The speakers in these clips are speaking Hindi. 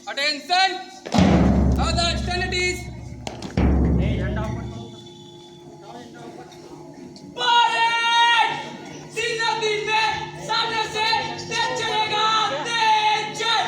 Attention! Now the externalities. Parade! Signal दिन में सामने से तेज चलेगा, तेज चल।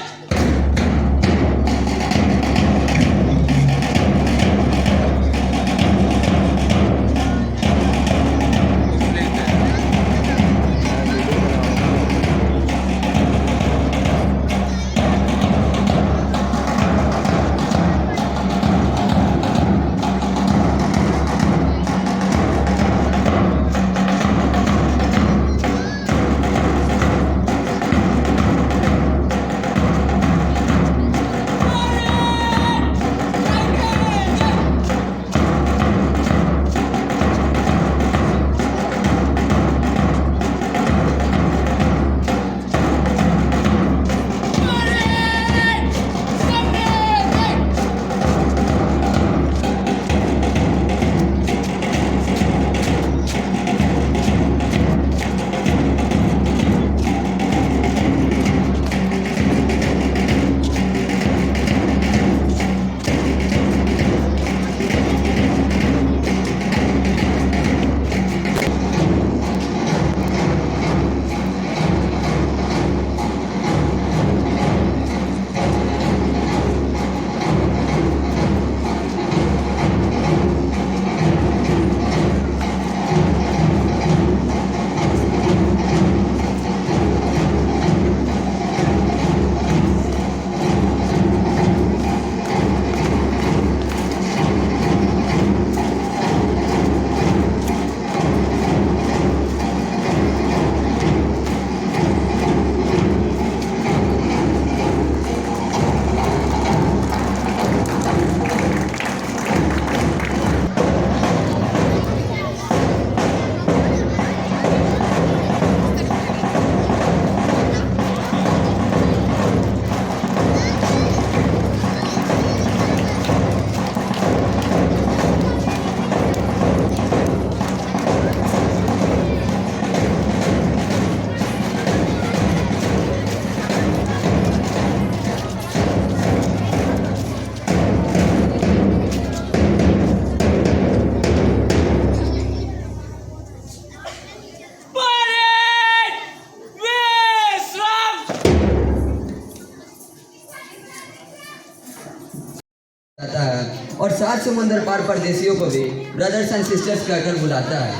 जाता है और 7 समुंदर पार परदेशियों को भी ब्रदर्स एंड सिस्टर्स कहकर बुलाता है।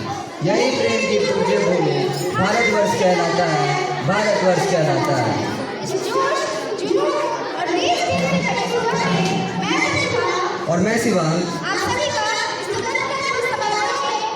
यही प्रेम की पूज्य भूमि भारतवर्ष कहलाता है, भारतवर्ष कहलाता है। और मैं शिवांग आप सभी का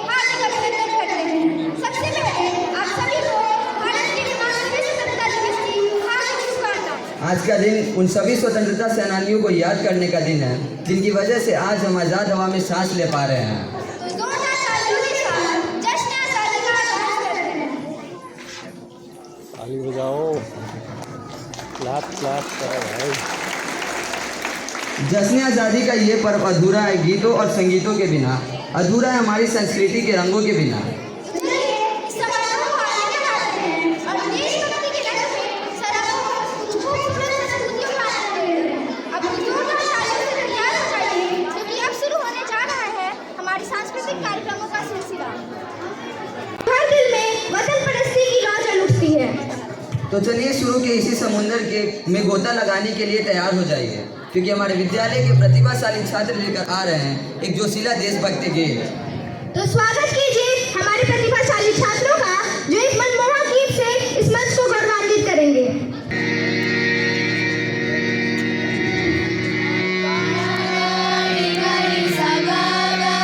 हार्दिक अभिनंदन करते हैं। सबसे पहले आप सभी को भारत के निर्माण में स्वतंत्रता दिवस की हार्दिक शुभकामनाएं। आज का दिन उन सभी स्वतंत्रता सेनानियों को याद करने का दिन है जिनकी वजह से आज हम आज़ाद हवा में सांस ले पा रहे हैं। तो जोरदार तालियों के साथ जश्न आजादी का आगाज करते हैं। ताली बजाओ, क्लैप क्लैप करो भाई। जश्न आज़ादी का ये पर्व अधूरा है गीतों और संगीतों के बिना, अधूरा है हमारी संस्कृति के रंगों के बिना। इस समारोह को आगे बढ़ाते हैं और देशभक्ति के रंग में सराबों कुछ खूबसूरत प्रस्तुतियों का आनंद ले रहे हैं। अब जोरदार तालियों से तैयार हो जाइए क्योंकि अब शुरू होने जा रहा है हमारे सांस्कृतिक कार्यक्रमों का सिलसिला। हर दिल में वतन परस्ती की लौ जल उठती है। तो चलिए शुरू के इसी समुंदर के में गोता लगाने के लिए तैयार हो जाइए क्योंकि हमारे विद्यालय के प्रतिभाशाली छात्र लेकर आ रहे हैं एक जोशीला देशभक्ति गीत। तो स्वागत कीजिए हमारे प्रतिभाशाली छात्रों का जो एक मनमोहक गीत से इस मंच को गौरवान्वित करेंगे। Sa ga ga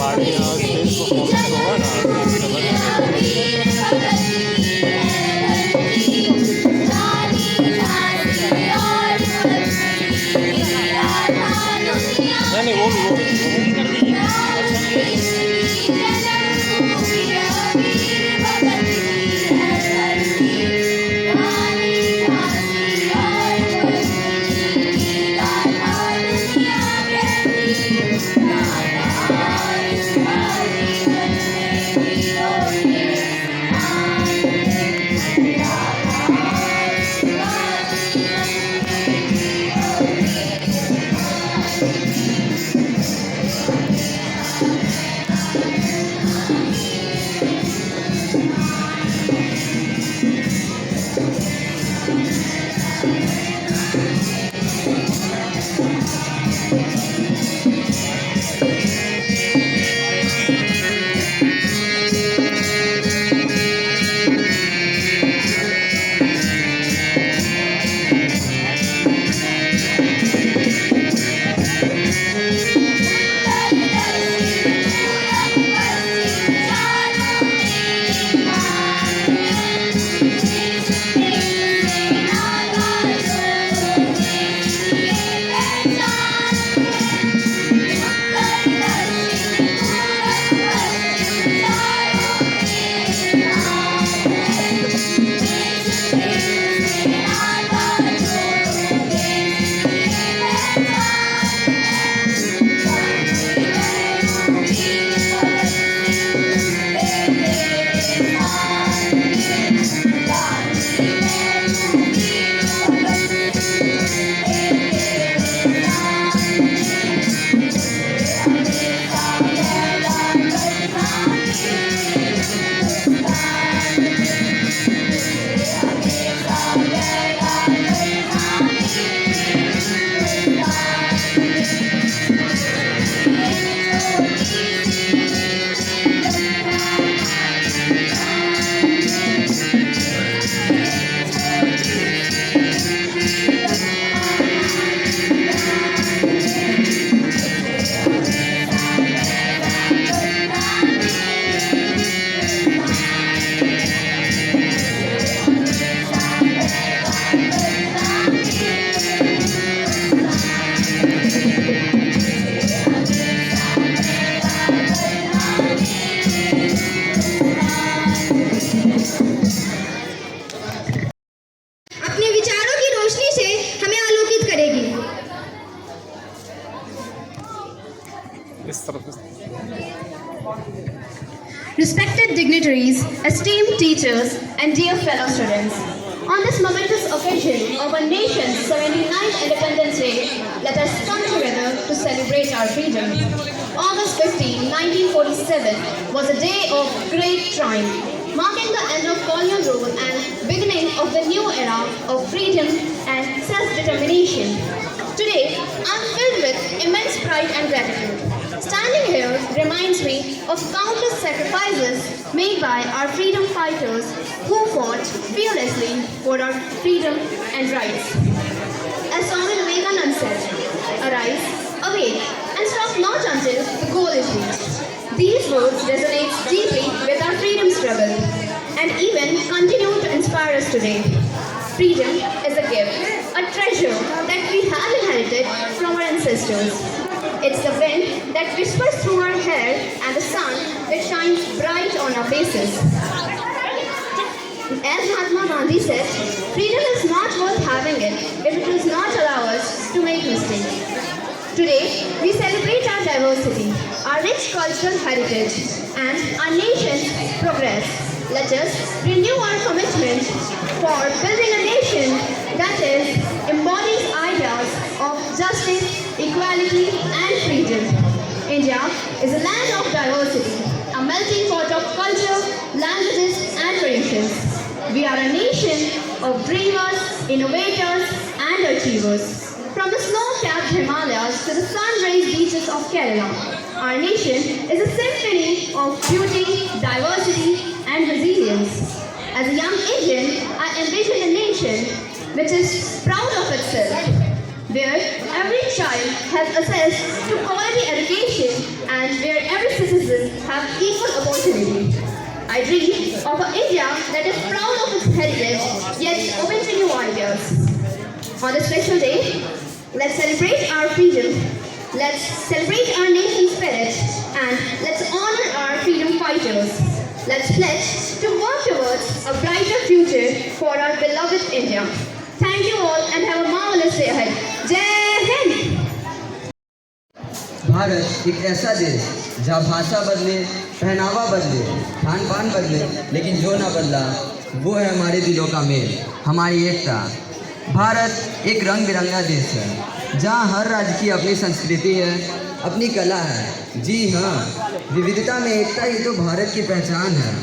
गाड़ी यहाँ स्टेज परफॉर्मेंस होगा ना। नहीं नहीं वो अपने विचारों की रोशनी से हमें आलोकित करेगी। इस तरफ Respected dignitaries, esteemed teachers, and dear fellow students, on this momentous occasion of our nation's 79th Independence Day, let us come together to celebrate our freedom. August 15, 1947 was a day of great triumph, marking the end of colonial rule and beginning of the new era of freedom and self-determination. Today, I'm filled with immense pride and gratitude. Standing here reminds me of countless sacrifices made by our freedom fighters who fought fearlessly for our freedom and rights. As Swami Vivekananda said, arise, awake, and stop not until the goal is reached. These words resonate deeply with our freedom struggle and even continue to inspire us today. Freedom is a gift, a treasure that we have inherited from our ancestors. It's the wind that whispers through our hair and the sun that shines bright on our faces. As Mahatma Gandhi said, freedom is not worth having it if it does not allow us to make mistakes. Today, we celebrate our diversity, our rich cultural heritage, and our nation's progress. Let us renew our commitment for building a nation that is a land of diversity, a melting pot of culture, languages, and traditions. We are a nation of dreamers, innovators, and achievers. From the snow-capped Himalayas to the sun-raised beaches of Kerala, our nation is a symphony of beauty, diversity, and resilience. As a young Indian, I envision a nation which is proud of itself, where every child has access to quality education and where every citizen has equal opportunity. I dream of an India that is proud of its heritage, yet open to new ideas. On this special day, let's celebrate our freedom, let's celebrate our nation's spirit, and let's honor our freedom fighters. Let's pledge to work towards a brighter future for our beloved India. Thank you all and have a marvelous day ahead. Jai Hind! Bharat एक ऐसा देश जहाँ भाषा बदले, पहनावा बदले, खान पान बदले, लेकिन जो ना बदला वो है हमारे दिलों का मेल, हमारी एकता। भारत एक रंग बिरंगा देश है जहाँ हर राज्य की अपनी संस्कृति है, अपनी कला है। जी हाँ, विविधता में एकता ही तो भारत की पहचान है।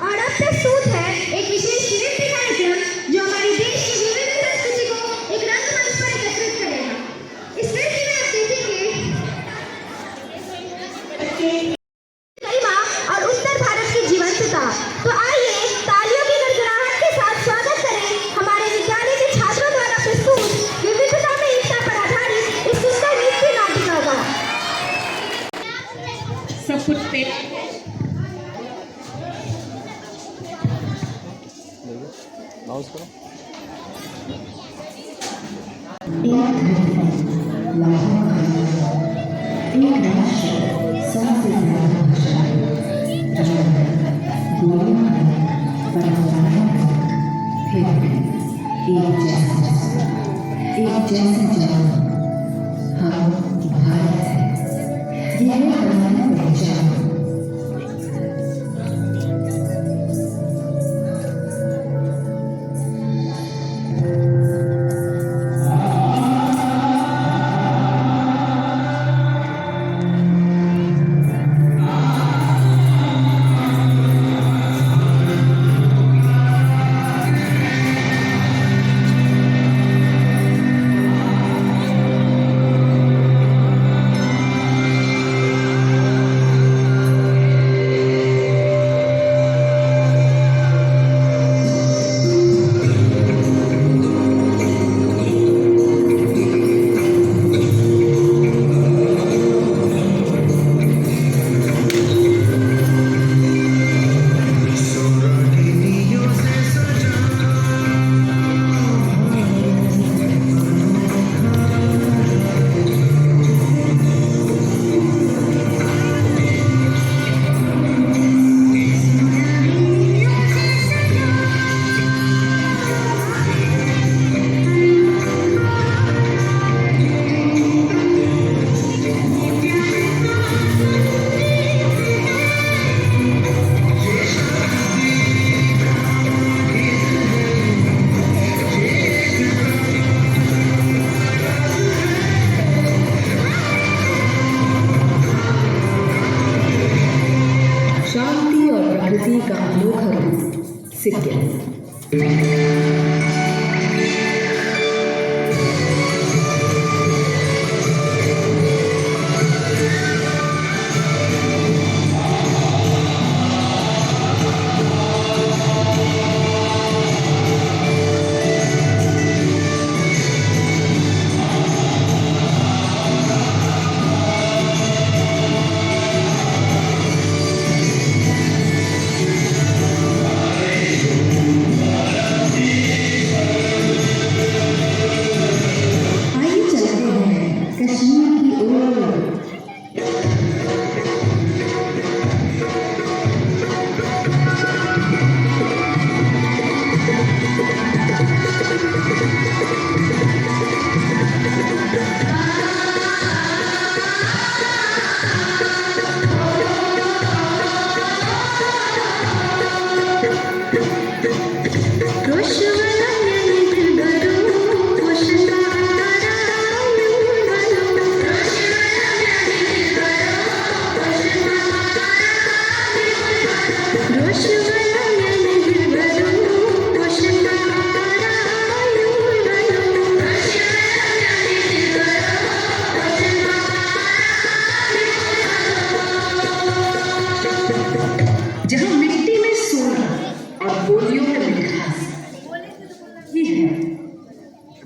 और अब प्रस्तुत है एक विशेष नृत्य कार्यक्रम जो हमारे देश की विविध संस्कृति को एक रंगमंच पर एकत्रित करेगा। इस नृत्य में आप देखेंगे गरिमा और उत्तर भारत की जीवंतता। तो आइए तालियों की गड़गड़ाहट के साथ स्वागत करें हमारे विद्यालय के छात्रों द्वारा प्रस्तुत विविधता में एकता पर आधारित इस सुंदर नृत्य नाटिका का। सब कुछ पे माउस करो।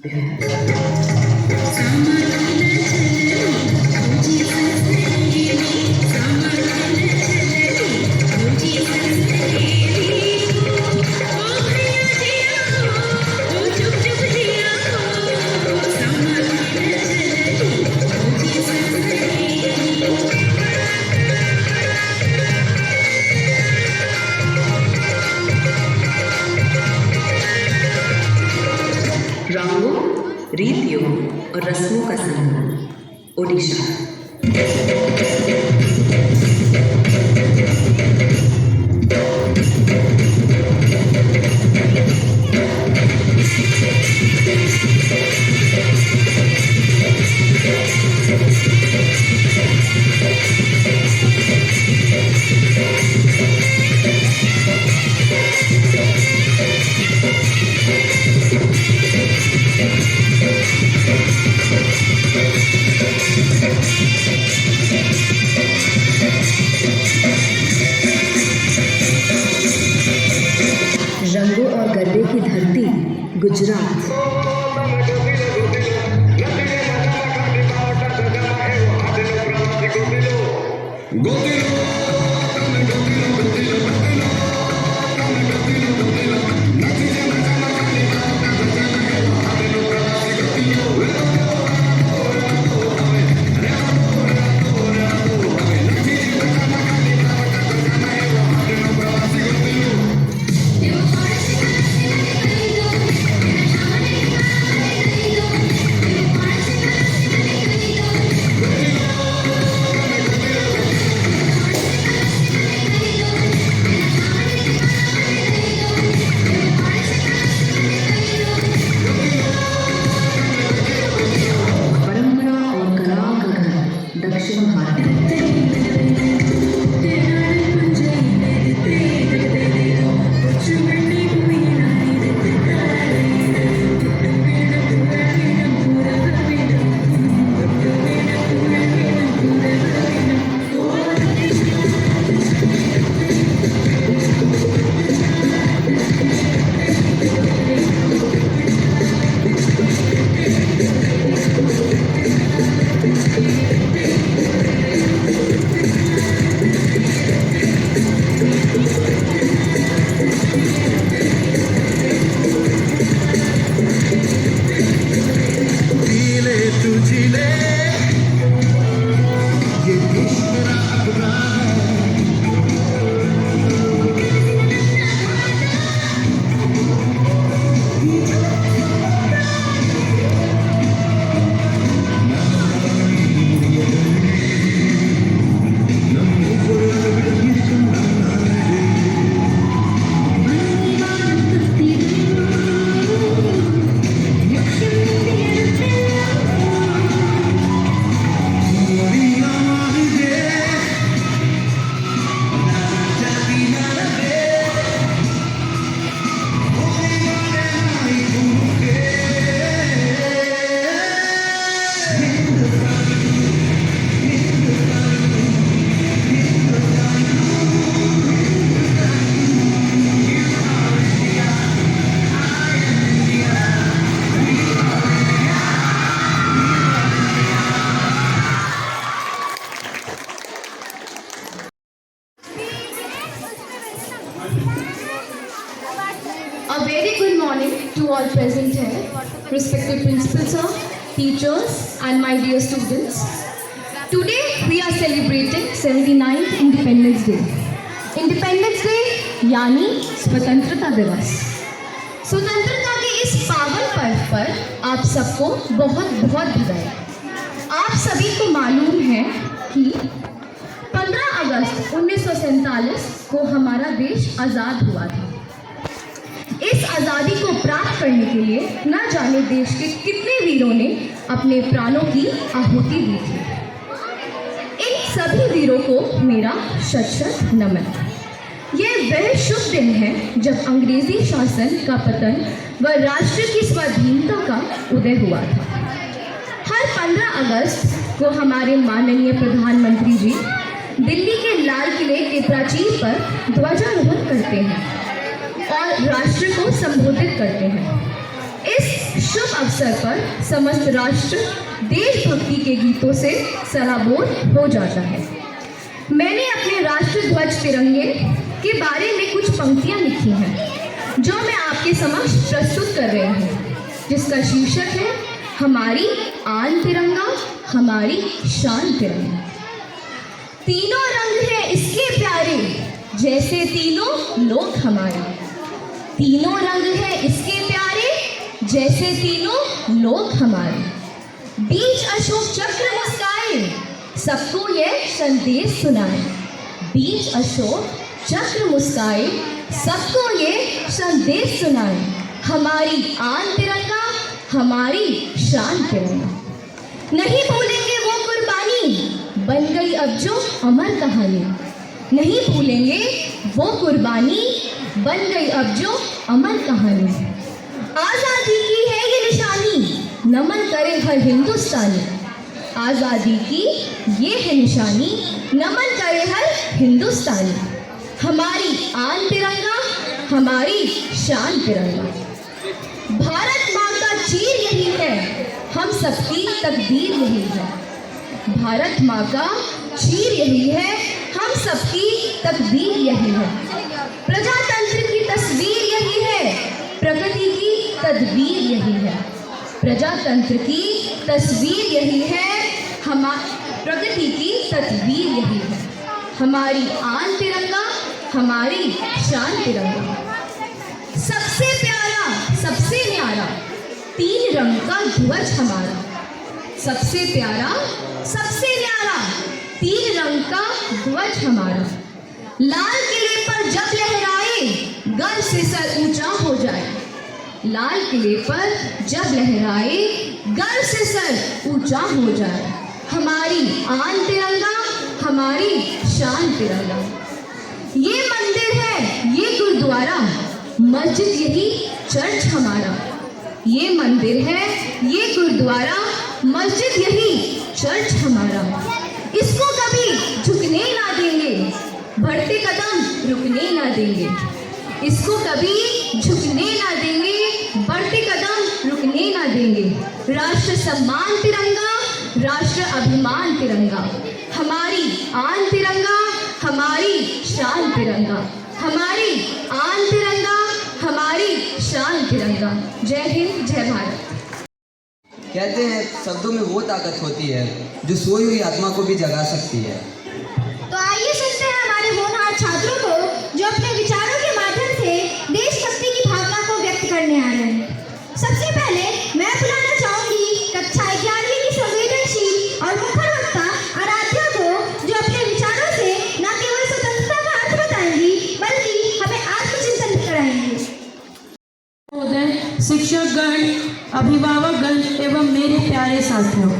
रंगों, रीतियों और रस्मों का संगम, ओडिशा। रंगों और गरबे की धरती गुजरात। परंपरा और कला का घर दक्षिण Bharat. A very good morning to all present here, respected principal sir, teachers and my dear students. Today we are celebrating 79th Independence Day. Independence Day यानी स्वतंत्रता दिवस। स्वतंत्रता के इस पावन पर्व पर आप सबको बहुत बहुत बधाई। आप सभी को मालूम है कि 15 अगस्त 1947 को हमारा देश आज़ाद हुआ था। इस आज़ादी को प्राप्त करने के लिए न जाने देश के कितने वीरों ने अपने प्राणों की आहुति दी थी। इन सभी वीरों को मेरा शत शत नमन। ये वह शुभ दिन है जब अंग्रेजी शासन का पतन व राष्ट्र की स्वाधीनता का उदय हुआ था। हर 15 अगस्त को हमारे माननीय प्रधानमंत्री जी दिल्ली के लाल किले के प्राचीर पर ध्वजारोहण करते हैं और राष्ट्र को संबोधित करते हैं। इस शुभ अवसर पर समस्त राष्ट्र देशभक्ति के गीतों से सराबोर हो जाता है। मैंने अपने राष्ट्र ध्वज तिरंगे के बारे में कुछ पंक्तियां लिखी हैं जो मैं आपके समक्ष प्रस्तुत कर रही हूँ, जिसका शीर्षक है हमारी आन तिरंगा, हमारी शान तिरंगा। तीनों रंग हैं इसके प्यारे, जैसे तीनों लोग हमारे। तीनों रंग हैं इसके प्यारे, जैसे तीनों लोग हमारे। बीच अशोक चक्र मुस्काए, सबको ये संदेश सुनाए। बीच अशोक चक्र मुस्काए, सबको ये संदेश सुनाए। हमारी आन तिरंगा, हमारी शान तिरंगा। नहीं भूलेंगे वो कुर्बानी, बन गई अब जो अमर कहानी। नहीं भूलेंगे वो कुर्बानी, बन गई अब जो अमर कहानी। आज़ादी की है ये निशानी, नमन करे हर हिंदुस्तानी। आज़ादी की ये है निशानी, नमन करे हर हिंदुस्तानी। हमारी आन तिरंगा, हमारी शान तिरंगा। भारत माँ का चीर यही है, हम सबकी तकदीर यही है। भारत माँ का चीर यही है, हम सबकी तकदीर यही है। प्रजातंत्र की तस्वीर यही है, प्रगति की तदबीर यही है। प्रजातंत्र की तस्वीर यही है, प्रगति की तदबीर यही है। हमारी आन तिरंगा, हमारी शान तिरंगा। सबसे प्यारा, सबसे न्यारा, तीन रंग का ध्वज हमारा। सबसे प्यारा, सबसे न्यारा, तीन रंग का ध्वज हमारा। लाल किले पर जब लहराए, गर्व से सर ऊंचा हो जाए। लाल किले पर जब लहराए, गर्व से सर ऊंचा हो जाए। हमारी आन तिरंगा, हमारी शान तिरंगा। ये मंदिर है, ये गुरुद्वारा, मस्जिद यही चर्च हमारा। ये मंदिर है, ये गुरुद्वारा, मस्जिद यही चर्च हमारा। इसको कभी झुकने ना देंगे, बढ़ते कदम रुकने ना देंगे। इसको कभी झुकने ना देंगे, बढ़ते कदम रुकने ना देंगे। राष्ट्र सम्मान तिरंगा, राष्ट्र अभिमान तिरंगा। हमारी आन तिरंगा, हमारी शान तिरंगा। हमारी आन तिरंगा, हमारी शान तिरंगा। जय हिंद, जय भारत। कहते हैं शब्दों में वो ताकत होती है जो सोई हुई आत्मा को भी जगा सकती है। तो आइए सुनते हैं हमारे होनहार छात्रों को, जो अपने विचारों के माध्यम से देशभक्ति की भावना को व्यक्त करने आ रहे हैं। सबसे पहले मैं बुलाना चाहूंगी कक्षा 11वीं की संवेदनशील और मुखर वक्ता आराध्या को, जो अपने विचारों से न केवल स्वतंत्रता का अर्थ बताएंगी, बल्कि हमें आत्मचिंतन कराएंगी। शिक्षकगण, अभिभावकगण एवं मेरे प्यारे साथियों,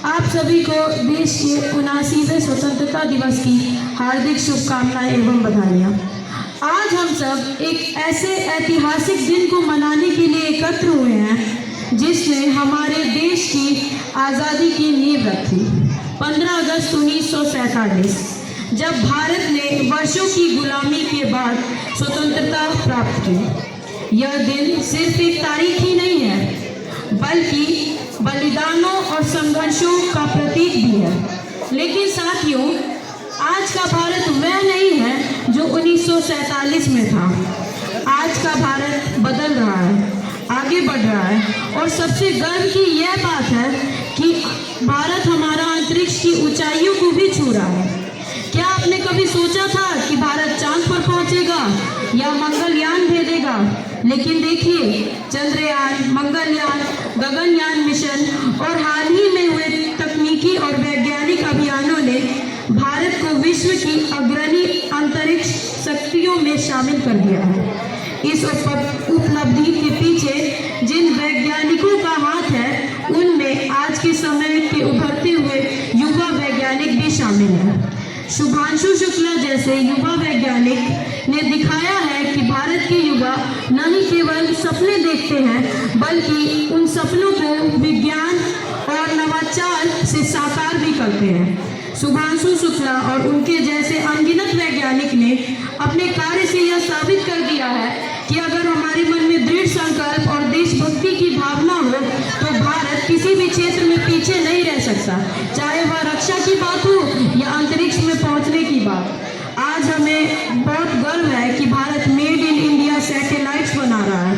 आप सभी को देश के 79वें स्वतंत्रता दिवस की हार्दिक शुभकामनाएं एवं बधाइयाँ। आज हम सब एक ऐसे ऐतिहासिक दिन को मनाने के लिए एकत्र हुए हैं जिसने हमारे देश की आज़ादी की नींव रखी। 15 अगस्त 1947, जब भारत ने वर्षों की गुलामी के बाद स्वतंत्रता प्राप्त की। यह दिन सिर्फ एक तारीख ही नहीं है, बल्कि बलिदानों और संघर्षों का प्रतीक भी है। लेकिन साथियों, आज का भारत वह नहीं है जो 1947 में था। आज का भारत बदल रहा है, आगे बढ़ रहा है, और सबसे गर्व की यह बात है कि भारत हमारा अंतरिक्ष की ऊंचाइयों को भी छू रहा है। क्या आपने कभी सोचा था कि भारत चांद पर पहुंचेगा या मंगलयान भेजेगा? लेकिन देखिए, चंद्रयान, मंगलयान, गगनयान मिशन और हाल ही में हुए तकनीकी और वैज्ञानिक अभियानों ने भारत को विश्व की अग्रणी अंतरिक्ष शक्तियों में शामिल कर दिया है। इस उपलब्धि के पीछे जिन वैज्ञानिकों का हाथ है, उनमें आज के समय के उभरते हुए युवा वैज्ञानिक भी शामिल हैं। शुभांशु शुक्ला जैसे युवा वैज्ञानिक ने दिखाया है कि भारत के युवा न ही केवल सपने देखते हैं, बल्कि उन सपनों को विज्ञान और नवाचार से साकार भी करते हैं। शुभांशु शुक्ला और उनके जैसे अनगिनत वैज्ञानिक ने अपने कार्य से यह साबित कर दिया है कि अगर हमारे मन में दृढ़ संकल्प और देशभक्ति की भावना हो किसी भी क्षेत्र में पीछे नहीं रह सकता, चाहे वह रक्षा की बात हो या अंतरिक्ष में पहुंचने की बात। आज हमें बहुत गर्व है कि Bharat made in India satellites बना रहा है,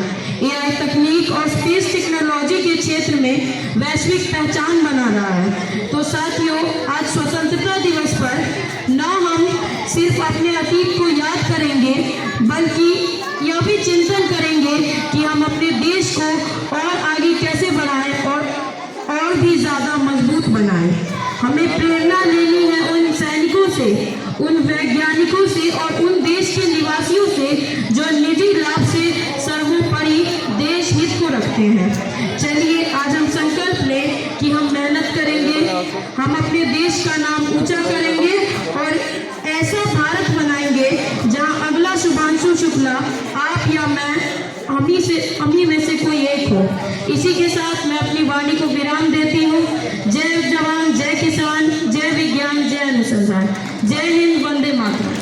एआई तकनीक और स्पेस टेक्नोलॉजी के क्षेत्र में वैश्विक पहचान बना रहा है। तो साथियों, आज स्वतंत्रता दिवस पर न हम सिर्फ अपने अतीत को याद करेंगे, बल्कि यह भी चिंतन करेंगे कि हम अपने देश को और आगे कैसे बढ़ाएं और भी ज़्यादा मजबूत बनाएं। हमें प्रेरणा लेनी है उन सैनिकों से, उन वैज्ञानिकों से और उन देश के निवासियों से जो निजी लाभ से सर्वोपरि देश हित को रखते हैं। चलिए आज हम संकल्प लें कि हम मेहनत करेंगे, हम अपने देश का नाम ऊंचा करेंगे और ऐसा भारत बनाएंगे जहां अगला शुभांशु शुक्ला आप या मैं हम में से कोई एक हो। इसी के साथ मैं अपनी वाणी को विराम देती हूँ। जय जवान, जय किसान, जय विज्ञान, जय अनुसंधान, जय हिंद, वंदे मातरम।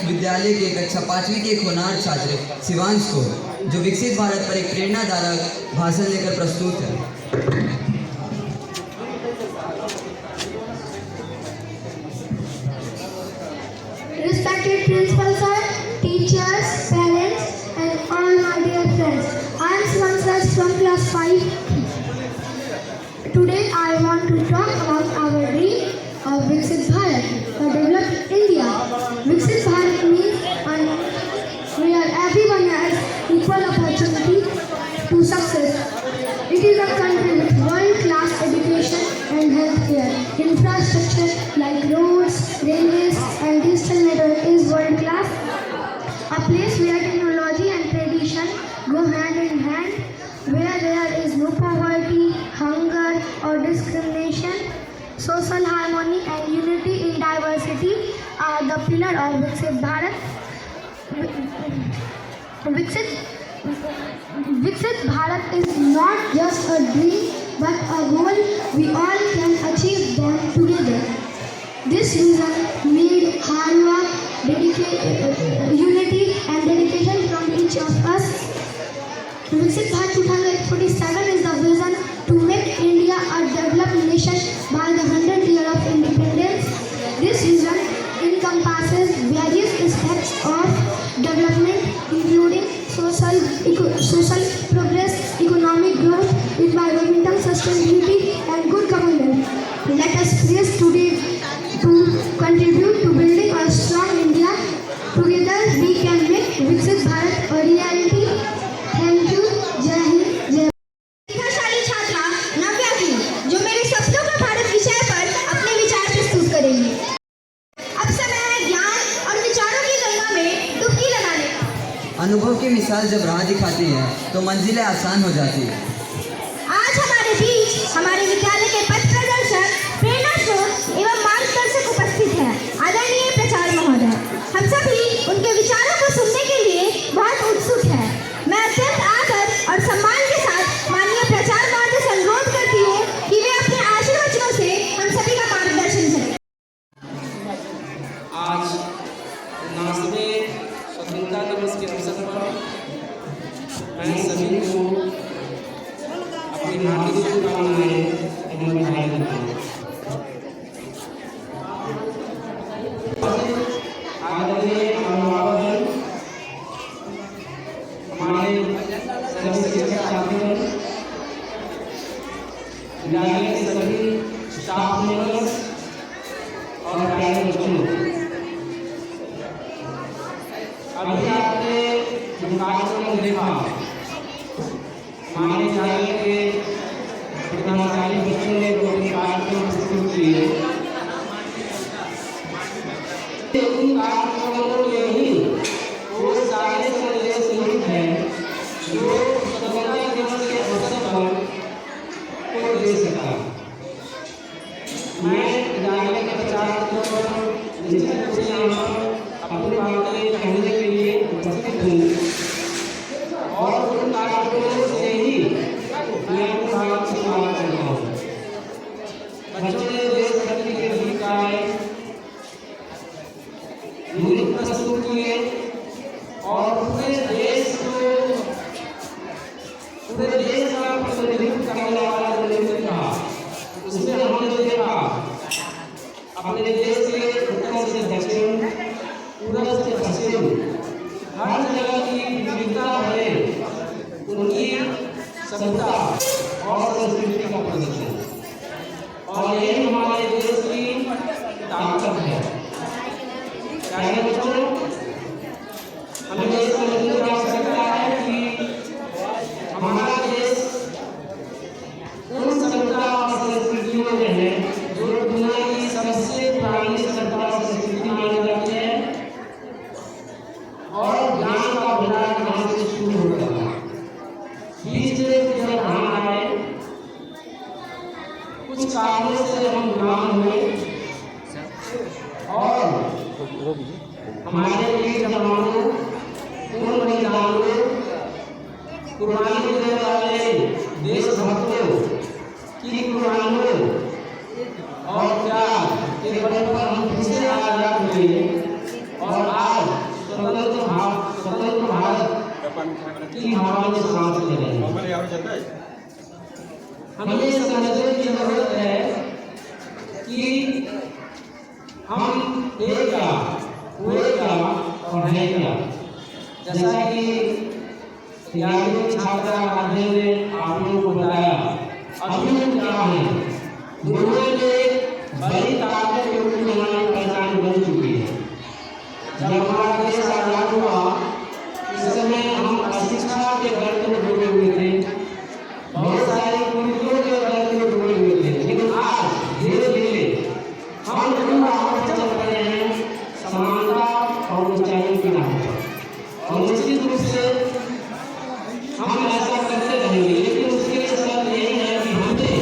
विद्यालय के कक्षा 5वीं के होनहार छात्र शिवांश को जो विकसित भारत पर एक प्रेरणादायक भाषण लेकर प्रस्तुत है। Respected principal sir, teachers, parents, and all my dear friends. I am Shivansh Raj from class 5. Today I want to talk about our dream of Viksit Bharat, a developed India. Viksit Bharat means where everyone has equal opportunity to success. It is a country with world-class education and healthcare. Infrastructure like roads, railways, and digital network is world-class. A place where technology and tradition go hand in hand, where there is no poverty, hunger, or discrimination. Social harmony and unity in diversity are the pillar of Viksit Bharat. Viksit Bharat is not just a dream but a goal we all can achieve them together. This vision need hard work, unity and dedication from each of us. Viksit Bharat 2047 is the vision to make India a developed nation by the 100th year of independence. This vision encompasses various aspects of development, including social progress, economic growth, environmental sustainability, and good governance. Let us race today to contribute to building a strong India. Together we can make Viksit Bharat a reality. Thank you. जय हिंद, जय प्रतिभाशाली छात्रा नव्या की जो मेरे सपनों का भारत विषय पर अपने विचार प्रस्तुत करेंगी। अब समय है ज्ञान और विचारों की गंगा में डुबकी लगाने का। अनुभव की मिसाल जब राह दिखाती है तो मंजिलें आसान हो जाती है। आज हमारे बीच हमारे विद्यालय के पथ प्रदर्शक, प्रेरणा स्रोत एवं मार्गदर्शक उपस्थित हैं। आदरणीय प्राचार्य महोदय, हम सभी उनके विचारों को सुनने के लिए बहुत उत्सुक हैं। मैं अत्यंत आदर और सम्मान के साथ माननीय प्राचार्य महोदय से अनुरोध करती हूँ कि वे अपने आशीर्वचनों से हम सभी का मार्गदर्शन करें। आज 79वें स्वतंत्रता दिवस के अवसर पर मैं सभी को अपनी हार्दिक शुभकामनाएं एवं बधाई देता हूं। आदरणीय अभिभावक, हमारे सभी शिक्षक साथियों, विद्यालय के सभी स्टाफ मेंबर्स और प्यारे बच्चों, अभी आपने जो कार्यक्रम देखा, हमारे विद्यालय के प्रतिभाशाली बच्चों ने जो कार्यक्रम प्रस्तुत किए, उन कार्यक्रमों के ही वो सारे संदेश निहित हैं जो स्वतंत्रता दिवस के अवसर पर कोई दे सका। मैं विद्यालय के प्रचारकों पर निश्चित रूप से यहाँ अपनी बातें कहने के लिए उपस्थित हूँ और उन कार्यक्रमों से ही पूरे देश का प्रतिनिधित्व करने वाला जो नेतृत्व था, उसमें हमने जो देखा अपने देश के उत्तर से दक्षिण, पूर्व से पश्चिम, हर जगह की विविधता भरे उनकी सभ्यता और संस्कृति का प्रदर्शन, और यही हमारे देश की ताकत है। क्या है बच्चों, हमें ये समझने की आवश्यकता है कि हमारा देश उन सभ्यता और संस्कृतियों में है जो दुनिया की सबसे पुरानी सभ्यता और संस्कृति मानी जाती है, और ज्ञान का भंडार यहाँ से शुरू होता है। बीच में जब हम आए, कुछ कारणों से हम गुलाम हुए, और हमारे वीर जवानों, उन बलिदानों, कुर्बानी देने वाले देशभक्तों की कुर्बानियों और त्याग के बल पर हम फिर से आजाद हुए, और आज स्वतंत्र भारत की हवा में सांस ले रहे हैं। हमें समझने की जरूरत है कि हम एक क्या, हुए क्या और है क्या। जैसा कि छात्र माध्यम ने आप लोगों को बताया, अभी हम क्या है, दुनिया में बड़ी ताकत के रूप में हमारी पहचान बन चुकी है। जब हमारा देश आजाद हुआ, उस समय हम अशिक्षा के गर्त में डूबे हुए थे, बहुत सारी कुरीतियों के गर्त में डूबे हुए थे, लेकिन आज धीरे धीरे हम उन राहों पर चल रहे हैं, समानता और ऊंचाई की राह पर। और निश्चित रूप से हम ऐसा करते रहेंगे, लेकिन उसके लिए शर्त यही है कि हमें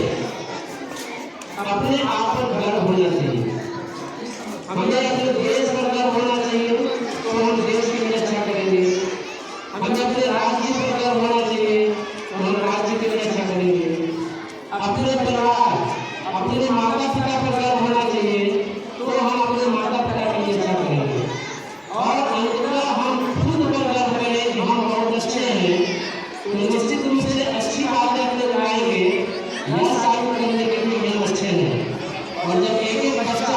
अपने आप पर गर्व होना चाहिए। हमें अपने देश पर गर्व होना चाहिए, तो हम देश के लिए अच्छा करेंगे। हमें अपने राज्य पर गर्व होना चाहिए, तो हम राज्य के लिए अच्छा करेंगे। अपने परिवार, अपने माता पिता पर गर्व होना चाहिए, तो हम अपने माता पिता के लिए अच्छा करेंगे। और अंततः हम खुद पर गर्व करें कि हम बहुत अच्छे हैं, तो निश्चित रूप से अच्छी बातें अपने लाएंगे, यह साबित करने के लिए हम अच्छे हैं। और जब एक एक बच्चा,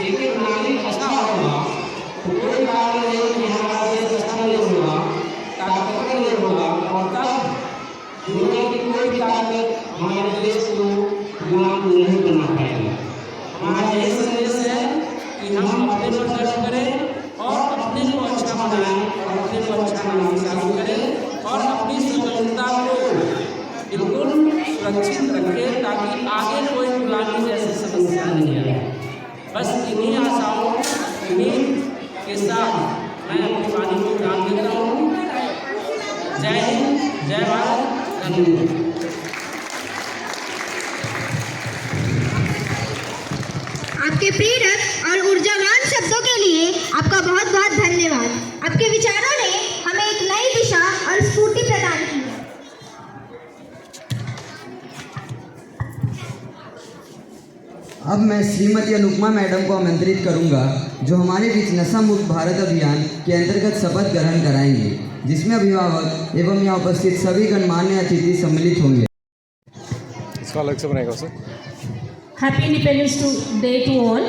एक एक नागरिक अच्छा होगा, तो कोई कारण नहीं कि हमारा देश अच्छा नहीं होगा, ताकतवर नहीं होगा, और तब दुनिया की कोई भी ताकत हमारे देश को गुलाम नहीं बना पाएगी। हमारा यही संदेश है कि हम अपने पर गर्व करें और अपने को अच्छा बनाएं, और अपने को अच्छा बनाना चालू करें, और अपनी स्वतंत्रता को बिल्कुल सुरक्षित रखें, ताकि आगे कोई गुलामी जैसी समस्या नहीं आए। बस इन्हीं आशाओं, इन्हीं के साथ मैं अपनी वाणी को विराम देता हूँ। जय हिंद, जय भारत, धन्यवाद। आपके प्रेरक और ऊर्जावान शब्दों के लिए आपका बहुत बहुत धन्यवाद। आपके विचारों ने हमें एक नई दिशा और स्फूर्ति प्रदान की है। अब मैं श्रीमती अनुपमा मैडम को आमंत्रित करूंगा, जो हमारे बीच नशा मुक्त भारत अभियान के अंतर्गत शपथ ग्रहण कराएंगे, जिसमें अभिभावक एवं यहाँ उपस्थित सभी गणमान्य अतिथि सम्मिलित होंगे। इसका अलग से बनेगा sir. Happy Independence Day to all.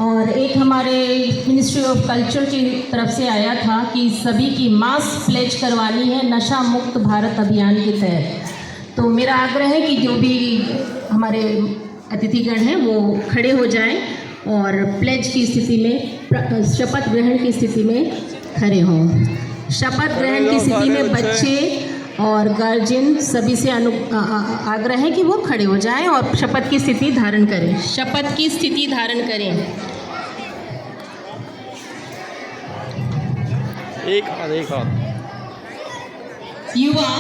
और एक हमारे मिनिस्ट्री ऑफ कल्चर की तरफ से आया था कि सभी की मास प्लेज करवानी है नशा मुक्त भारत अभियान के तहत। तो मेरा आग्रह है कि जो भी हमारे अतिथिगण हैं वो खड़े हो जाएं और प्लेज की स्थिति में, शपथ ग्रहण की स्थिति में खड़े हों। शपथ ग्रहण की स्थिति में बच्चे और गार्जियन सभी से आग्रह है कि वो खड़े हो जाएं और शपथ की स्थिति धारण करें। शपथ की स्थिति धारण करें। एक हाथ। युवा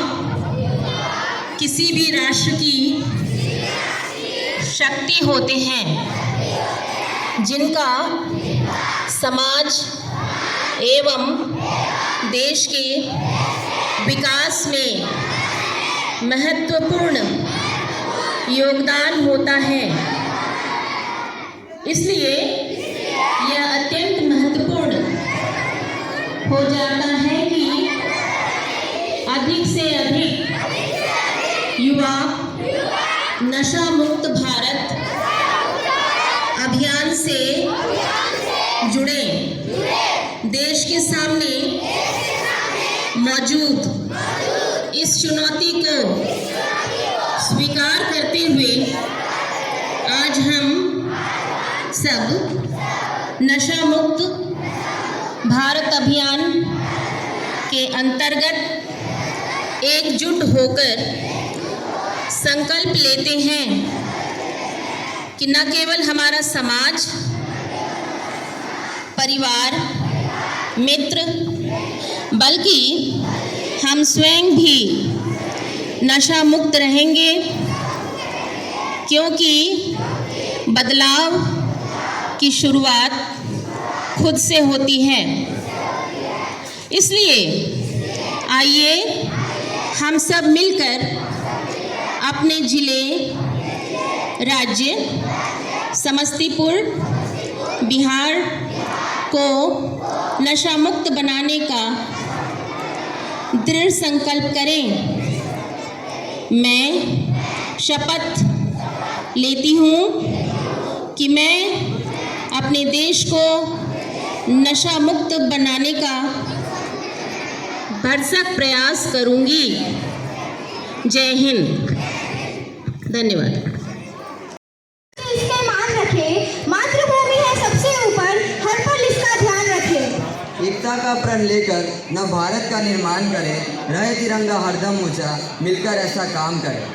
किसी भी राष्ट्र की शक्ति होते हैं, जिनका समाज एवं देश के विकास में महत्वपूर्ण योगदान होता है। इसलिए यह अत्यंत महत्वपूर्ण हो जाता है कि अधिक से अधिक युवा नशा मुक्त भारत अभियान से जुड़े देश के सामने मौजूद इस चुनौती को स्वीकार करते हुए आज हम सब नशा मुक्त भारत अभियान के अंतर्गत एकजुट होकर संकल्प लेते हैं कि न केवल हमारा समाज, परिवार, मित्र, बल्कि हम स्वयं भी नशा मुक्त रहेंगे, क्योंकि बदलाव की शुरुआत खुद से होती है। इसलिए आइए हम सब मिलकर अपने जिले, राज्य समस्तीपुर, बिहार को नशा मुक्त बनाने का दृढ़ संकल्प करें। मैं शपथ लेती हूँ कि मैं अपने देश को नशा मुक्त बनाने का भरसक प्रयास करूँगी। जय हिंद। धन्यवाद। इसका मान रखें, मातृभूमि है सबसे ऊपर, हर पल इसका ध्यान रखें। एकता का प्रण लेकर न भारत का निर्माण करें, रहे तिरंगा हरदम ऊंचा, मिलकर ऐसा काम करें।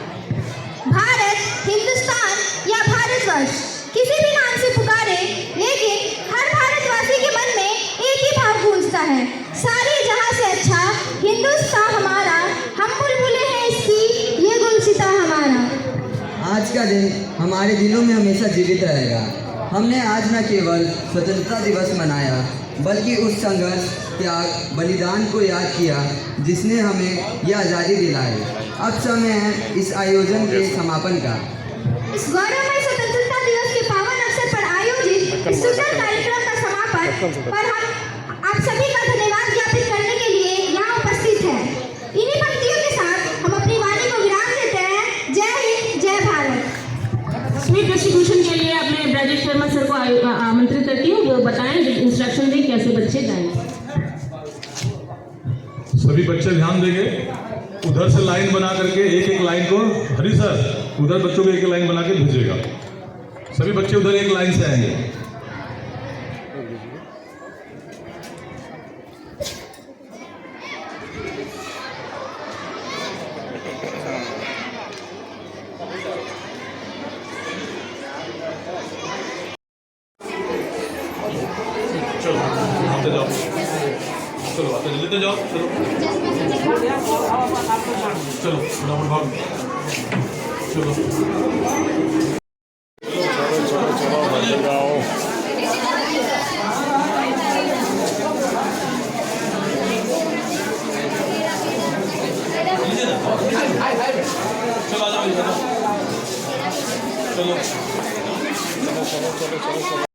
भारत, हिंदुस्तान या भारतवर्ष किसी भी नाम से पुकारे, लेकिन हर भारतवासी के मन में एक ही भाव गूंजता है, सारे जहां से अच्छा हिंदुस्तान हमारा, हम बुलबुलें हैं इसकी, ये गुलसिता हमारा। आज का दिन हमारे दिलों में हमेशा जीवित रहेगा। हमने आज न केवल स्वतंत्रता दिवस मनाया, बल्कि उस संघर्ष, त्याग, बलिदान को याद किया जिसने हमें यह आज़ादी दिलाई। अब समय है इस आयोजन के समापन का। इस गौरवमय स्वतंत्रता दिवस के पावन अवसर पर आयोजित इस सुंदर कार्यक्रम का समापन पर हम आप सभी का धन्यवाद ज्ञापित करने के लिए यहाँ उपस्थित हैं। इन्हीं पंक्तियों के साथ हम अपनी वाणी को विराम देते हैं। जय हिंद, जय भारत। स्वीट डिस्ट्रीब्यूशन के लिए अपने ब्रजेश शर्मा सर को आमंत्रित करती हूँ, वो बताएं, इंस्ट्रक्शन दें कैसे बच्चे गाएंगे। सभी बच्चे ध्यान देंगे, उधर से लाइन बना करके एक एक लाइन को, हरी सर उधर बच्चों को एक एक लाइन बना के भेजिएगा। सभी बच्चे उधर एक लाइन से आएंगे। चलो आते जाओ, चलो आते लेते जाओ, चलो चलो फटाफट भाग, चलो चलो बंदर गाओ। चलो आ जाओ, चलो चलो चलो चलो चलो।